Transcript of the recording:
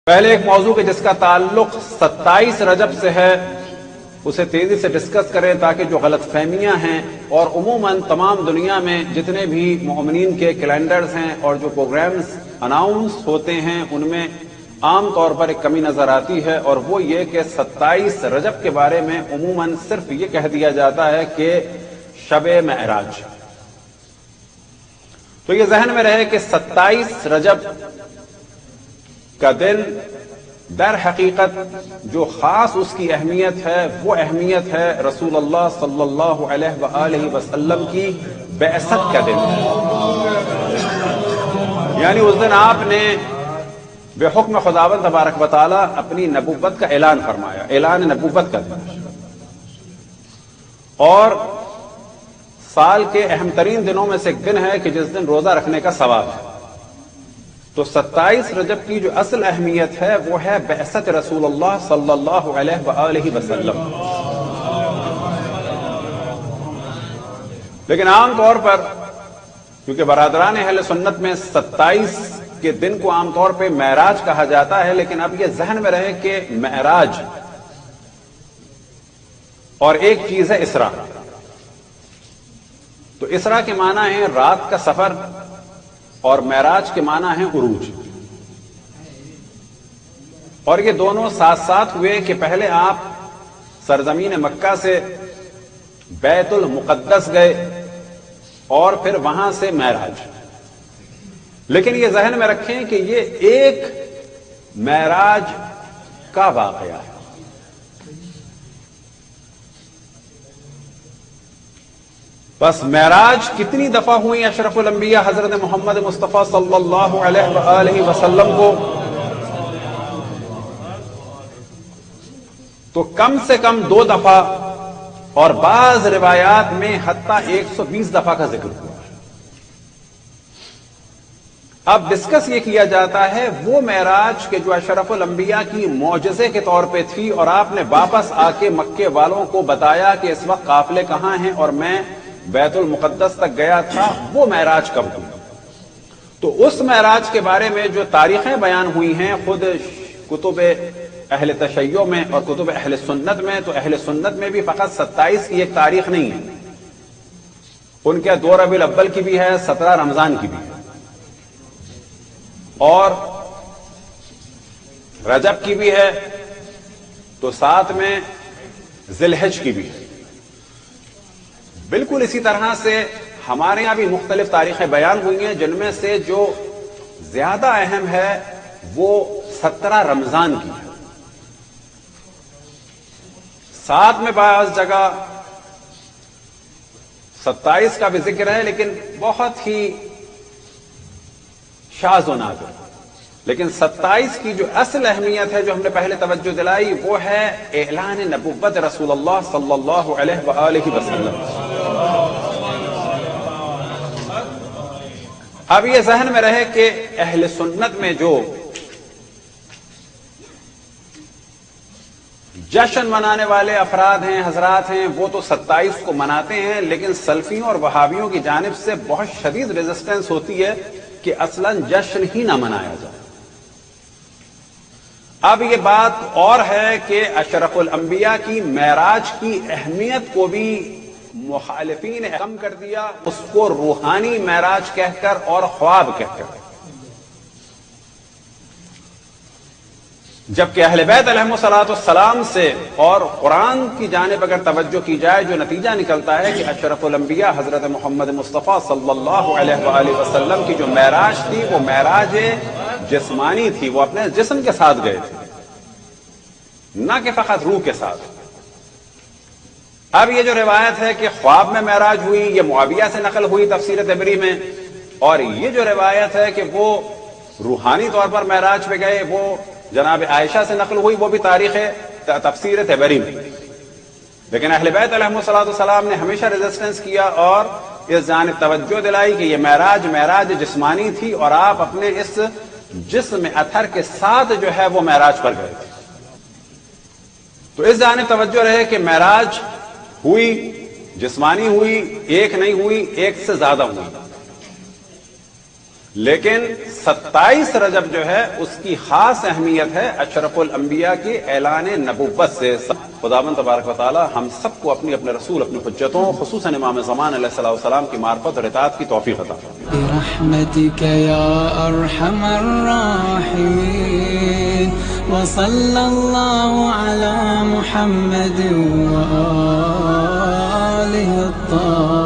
پہلے ایک موضوع کے جس کا تعلق 27 رجب سے ہے اسے تیزی سے ڈسکس کریں تاکہ جو غلط فہمیاں ہیں اور عموماً تمام دنیا میں جتنے بھی مومنین کے کیلنڈرز ہیں اور جو پروگرامز اناؤنس ہوتے ہیں ان میں عام طور پر ایک کمی نظر آتی ہے، اور وہ یہ کہ 27 رجب کے بارے میں عموماً صرف یہ کہہ دیا جاتا ہے کہ شب معراج۔ تو یہ ذہن میں رہے کہ 27 رجب کا دن در حقیقت جو خاص اس کی اہمیت ہے وہ اہمیت ہے رسول اللہ صلی اللہ علیہ وآلہ وسلم کی بعثت کا دن ہے۔ یعنی اس دن آپ نے بے حکم خداوند تبارک و تعالی اپنی نبوت کا اعلان فرمایا، اعلان نبوت کا دن، اور سال کے اہم ترین دنوں میں سے ایک دن ہے کہ جس دن روزہ رکھنے کا ثواب ہے۔ تو 27 رجب کی جو اصل اہمیت ہے وہ ہے بعثت رسول اللہ صلی اللہ علیہ وآلہ وسلم۔ لیکن عام طور پر کیونکہ برادران اہل سنت میں 27 کے دن کو عام طور پہ معراج کہا جاتا ہے، لیکن اب یہ ذہن میں رہے کہ معراج اور ایک چیز ہے اسراء۔ تو اسراء کے معنی ہے رات کا سفر اور معراج کے معنی ہے عروج، اور یہ دونوں ساتھ ساتھ ہوئے کہ پہلے آپ سرزمین مکہ سے بیت المقدس گئے اور پھر وہاں سے معراج۔ لیکن یہ ذہن میں رکھیں کہ یہ ایک معراج کا واقعہ ہے۔ بس معراج کتنی دفعہ ہوئی اشرف الانبیاء حضرت محمد مصطفیٰ صلی اللہ علیہ وآلہ وسلم کو؟ تو کم سے کم 2 دفعہ، اور بعض روایات میں حتیٰ 120 دفعہ کا ذکر ہوا۔ اب ڈسکس یہ کیا جاتا ہے وہ معراج کہ جو اشرف الانبیاء کی معجزے کے طور پہ تھی، اور آپ نے واپس آ کے مکے والوں کو بتایا کہ اس وقت قافلے کہاں ہیں اور میں بیت المقدس تک گیا تھا، وہ معراج کب ہوئی؟ تو اس معراج کے بارے میں جو تاریخیں بیان ہوئی ہیں خود کتب اہل تشیع میں اور کتب اہل سنت میں، تو اہل سنت میں بھی فقط 27 کی ایک تاریخ نہیں ہے، ان کے 2 ربیع الاول کی بھی ہے، 17 رمضان کی بھی ہے، اور رجب کی بھی ہے، تو ساتھ میں ذی الحج کی بھی ہے۔ بالکل اسی طرح سے ہمارے یہاں بھی مختلف تاریخیں بیان ہوئی ہیں، جن میں سے جو زیادہ اہم ہے وہ 17 رمضان کی ہے۔ ساتھ میں بعض جگہ 27 کا بھی ذکر ہے، لیکن بہت ہی شاذ و نادر۔ لیکن 27 کی جو اصل اہمیت ہے جو ہم نے پہلے توجہ دلائی وہ ہے اعلان نبوت رسول اللہ صلی اللہ علیہ وآلہ وسلم۔ اب یہ ذہن میں رہے کہ اہل سنت میں جو جشن منانے والے افراد ہیں، حضرات ہیں، وہ تو 27 کو مناتے ہیں، لیکن سلفیوں اور وہابیوں کی جانب سے بہت شدید ریزسٹنس ہوتی ہے کہ اصلاً جشن ہی نہ منایا جائے۔ اب یہ بات اور ہے کہ اشرف الانبیاء کی معراج کی اہمیت کو بھی مخالفین نے کم کر دیا، اس کو روحانی معراج کہہ کر اور خواب کہہ کر، جبکہ اہل بیت علیہم السلام سے اور قرآن کی جانب اگر توجہ کی جائے جو نتیجہ نکلتا ہے کہ اشرف الانبیاء حضرت محمد مصطفیٰ صلی اللہ علیہ وآلہ وسلم کی جو معراج تھی وہ معراج جسمانی تھی، وہ اپنے جسم کے ساتھ گئے تھے، نہ کہ فقط روح کے ساتھ۔ اب یہ جو روایت ہے کہ خواب میں معراج ہوئی، یہ معاویہ سے نقل ہوئی تفسیر طبری میں، اور یہ جو روایت ہے کہ وہ روحانی طور پر معراج پہ گئے وہ جناب عائشہ سے نقل ہوئی، وہ بھی تاریخ تفسیر طبری میں۔ لیکن اہل بیت علیہم السلام نے ہمیشہ ریزسٹنس کیا اور اس جانب توجہ دلائی کہ یہ معراج جسمانی تھی، اور آپ اپنے اس جسم اطہر کے ساتھ جو ہے وہ معراج پر گئے تھے۔ تو اس جانب توجہ رہے کہ معراج ہوئی، جسمانی ہوئی، ایک نہیں ہوئی، ایک سے زیادہ ہوئی، لیکن 27 رجب جو ہے اس کی خاص اہمیت ہے اشرف الانبیاء کے اعلان نبوت سے۔ خداوند تبارک و تعالی ہم سب کو اپنی اپنے رسول اپنی حجتوں خصوصاً امام زمان علیہ السلام کی معرفت اور اطاعت کی توفیق عطا فرمائے۔ برحمتك يا أرحم الراحمين وصلى الله على محمد وآله الطاهرين